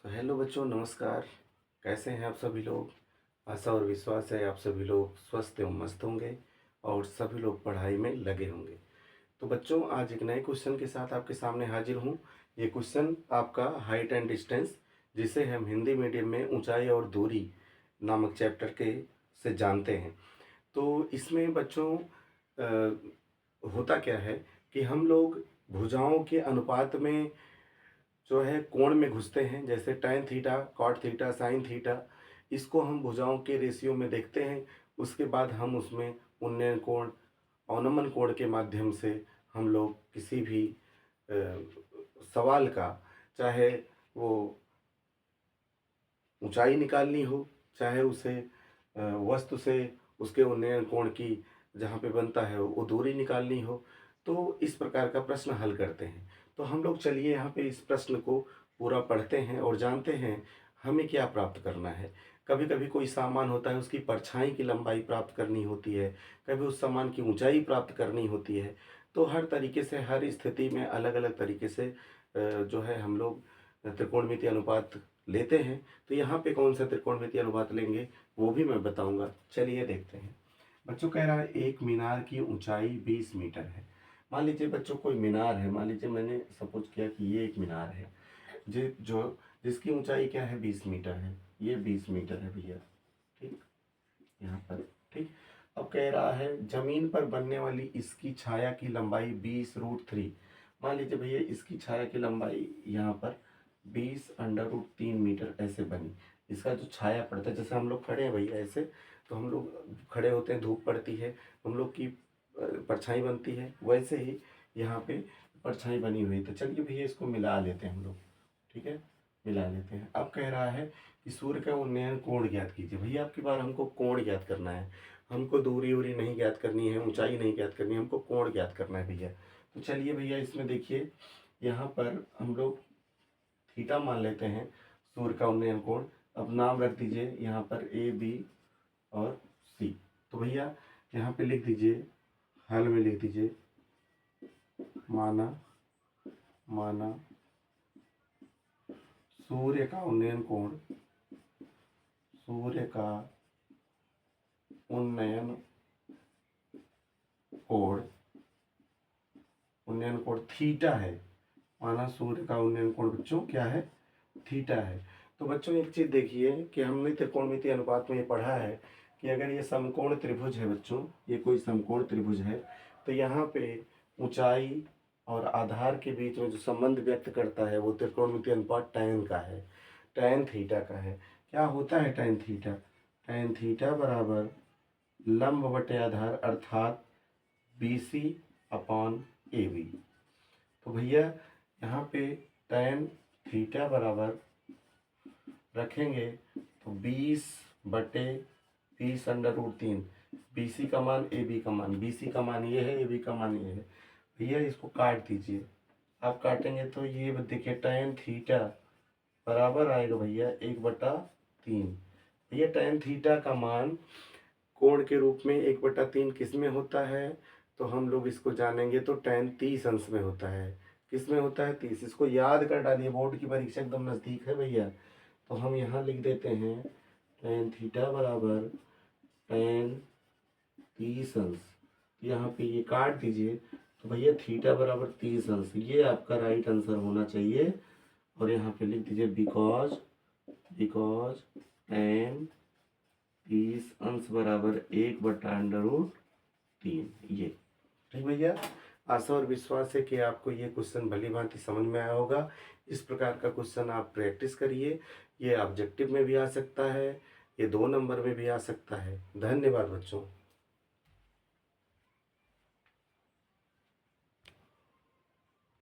तो हेलो बच्चों, नमस्कार। कैसे हैं आप सभी लोग। आशा और विश्वास है आप सभी लोग स्वस्थ एवं मस्त होंगे और सभी लोग पढ़ाई में लगे होंगे। तो बच्चों, आज एक नए क्वेश्चन के साथ आपके सामने हाजिर हूँ। ये क्वेश्चन आपका हाइट एंड डिस्टेंस, जिसे हम हिंदी मीडियम में ऊंचाई और दूरी नामक चैप्टर के से जानते हैं। तो इसमें बच्चों होता क्या है कि हम लोग भुजाओं के अनुपात में जो है कोण में घुसते हैं। जैसे tan theta, cot theta, sin theta, इसको हम भुजाओं के रेशियो में देखते हैं। उसके बाद हम उसमें उन्नयन कोण, अवनमन कोण के माध्यम से हम लोग किसी भी सवाल का, चाहे वो ऊंचाई निकालनी हो, चाहे उसे वस्तु से उसके उन्नयन कोण की जहाँ पे बनता है वो दूरी निकालनी हो, तो इस प्रकार का प्रश्न हल करते हैं। तो हम लोग चलिए यहाँ पे इस प्रश्न को पूरा पढ़ते हैं और जानते हैं हमें क्या प्राप्त करना है। कभी कभी कोई सामान होता है, उसकी परछाई की लंबाई प्राप्त करनी होती है, कभी उस सामान की ऊंचाई प्राप्त करनी होती है। तो हर तरीके से, हर स्थिति में अलग अलग तरीके से जो है हम लोग त्रिकोणमितीय अनुपात लेते हैं। तो यहाँ पे कौन सा त्रिकोणमितीय अनुपात लेंगे वो भी मैं बताऊंगा। चलिए देखते हैं। बच्चों कह रहा है एक मीनार की ऊंचाई 20 मीटर है। मान लीजिए बच्चों कोई मीनार है, मान लीजिए मैंने सपोज किया कि ये एक मीनार है जिसकी ऊंचाई क्या है, 20 मीटर है। ये 20 मीटर है भैया, ठीक, यहाँ पर, ठीक। अब कह रहा है जमीन पर बनने वाली इसकी छाया की लंबाई 20√3। मान लीजिए भैया इसकी छाया की लंबाई यहाँ पर 20√3 मीटर ऐसे बनी। इसका जो छाया पड़ता है, जैसे हम लोग खड़े हैं भैया ऐसे, तो हम लोग खड़े होते हैं, धूप पड़ती है, हम लोग की परछाई बनती है, वैसे ही यहाँ पे परछाई बनी हुई। तो चलिए भैया इसको मिला लेते हैं हम लोग, ठीक है, मिला लेते हैं। अब कह रहा है कि सूर्य का उन्नयन कोण ज्ञात कीजिए। भैया आपकी बार हमको कोण ज्ञात करना है, हमको दूरी वूरी नहीं ज्ञात करनी है, ऊंचाई नहीं ज्ञात करनी है, हमको कोण ज्ञात करना है भैया। तो चलिए भैया इसमें देखिए, यहाँ पर हम लोग थीटा मान लेते हैं सूर्य का उन्नयन कोण। अब नाम रख दीजिए यहाँ पर ए, बी और सी। तो भैया यहाँ पे लिख दीजिए, हल में लिख दीजिए, माना माना सूर्य का उन्नयन कोण, सूर्य का उन्नयन कोण, उन्नयन कोण थीटा है। माना सूर्य का उन्नयन कोण बच्चों क्या है, थीटा है। तो बच्चों एक चीज देखिए कि हमने त्रिकोणमितीय अनुपात में ये पढ़ा है कि अगर ये समकोण त्रिभुज है बच्चों, ये कोई समकोण त्रिभुज है, तो यहाँ पे ऊंचाई और आधार के बीच में जो संबंध व्यक्त करता है वो त्रिकोणमितीय अनुपात tan का है, tan थीटा का है। क्या होता है tan थीटा? tan थीटा बराबर लंब बटे आधार अर्थात BC/AB। तो भैया यहाँ पे tan थीटा बराबर रखेंगे तो 20/20√3। BC का मान, AB का मान, BC का मान ये है, AB का मान ये है। भैया इसको काट दीजिए। आप काटेंगे तो ये देखिए tan थीटा बराबर आएगा भैया 1/3। भैया tan थीटा का मान कोण के रूप में 1/3 किस में होता है? तो हम लोग इसको जानेंगे तो tan 30 अंश में होता है। किस में होता है? 30। इसको याद कर डालिए, बोर्ड की परीक्षा एकदम नज़दीक है भैया। तो हम यहाँ लिख देते हैं tan थीटा बराबर tan 30 अंश। यहाँ पे ये काट दीजिए तो भैया थीटा बराबर 30 अंश, ये आपका राइट आंसर होना चाहिए। और यहाँ पे लिख दीजिए बिकॉज tan 30 अंश बराबर 1/√3। ये ठीक भैया। आशा और विश्वास है कि आपको ये क्वेश्चन भली भांति समझ में आया होगा। इस प्रकार का क्वेश्चन आप प्रैक्टिस करिए। ये ऑब्जेक्टिव में भी आ सकता है, ये 2 नंबर में भी आ सकता है। धन्यवाद बच्चों।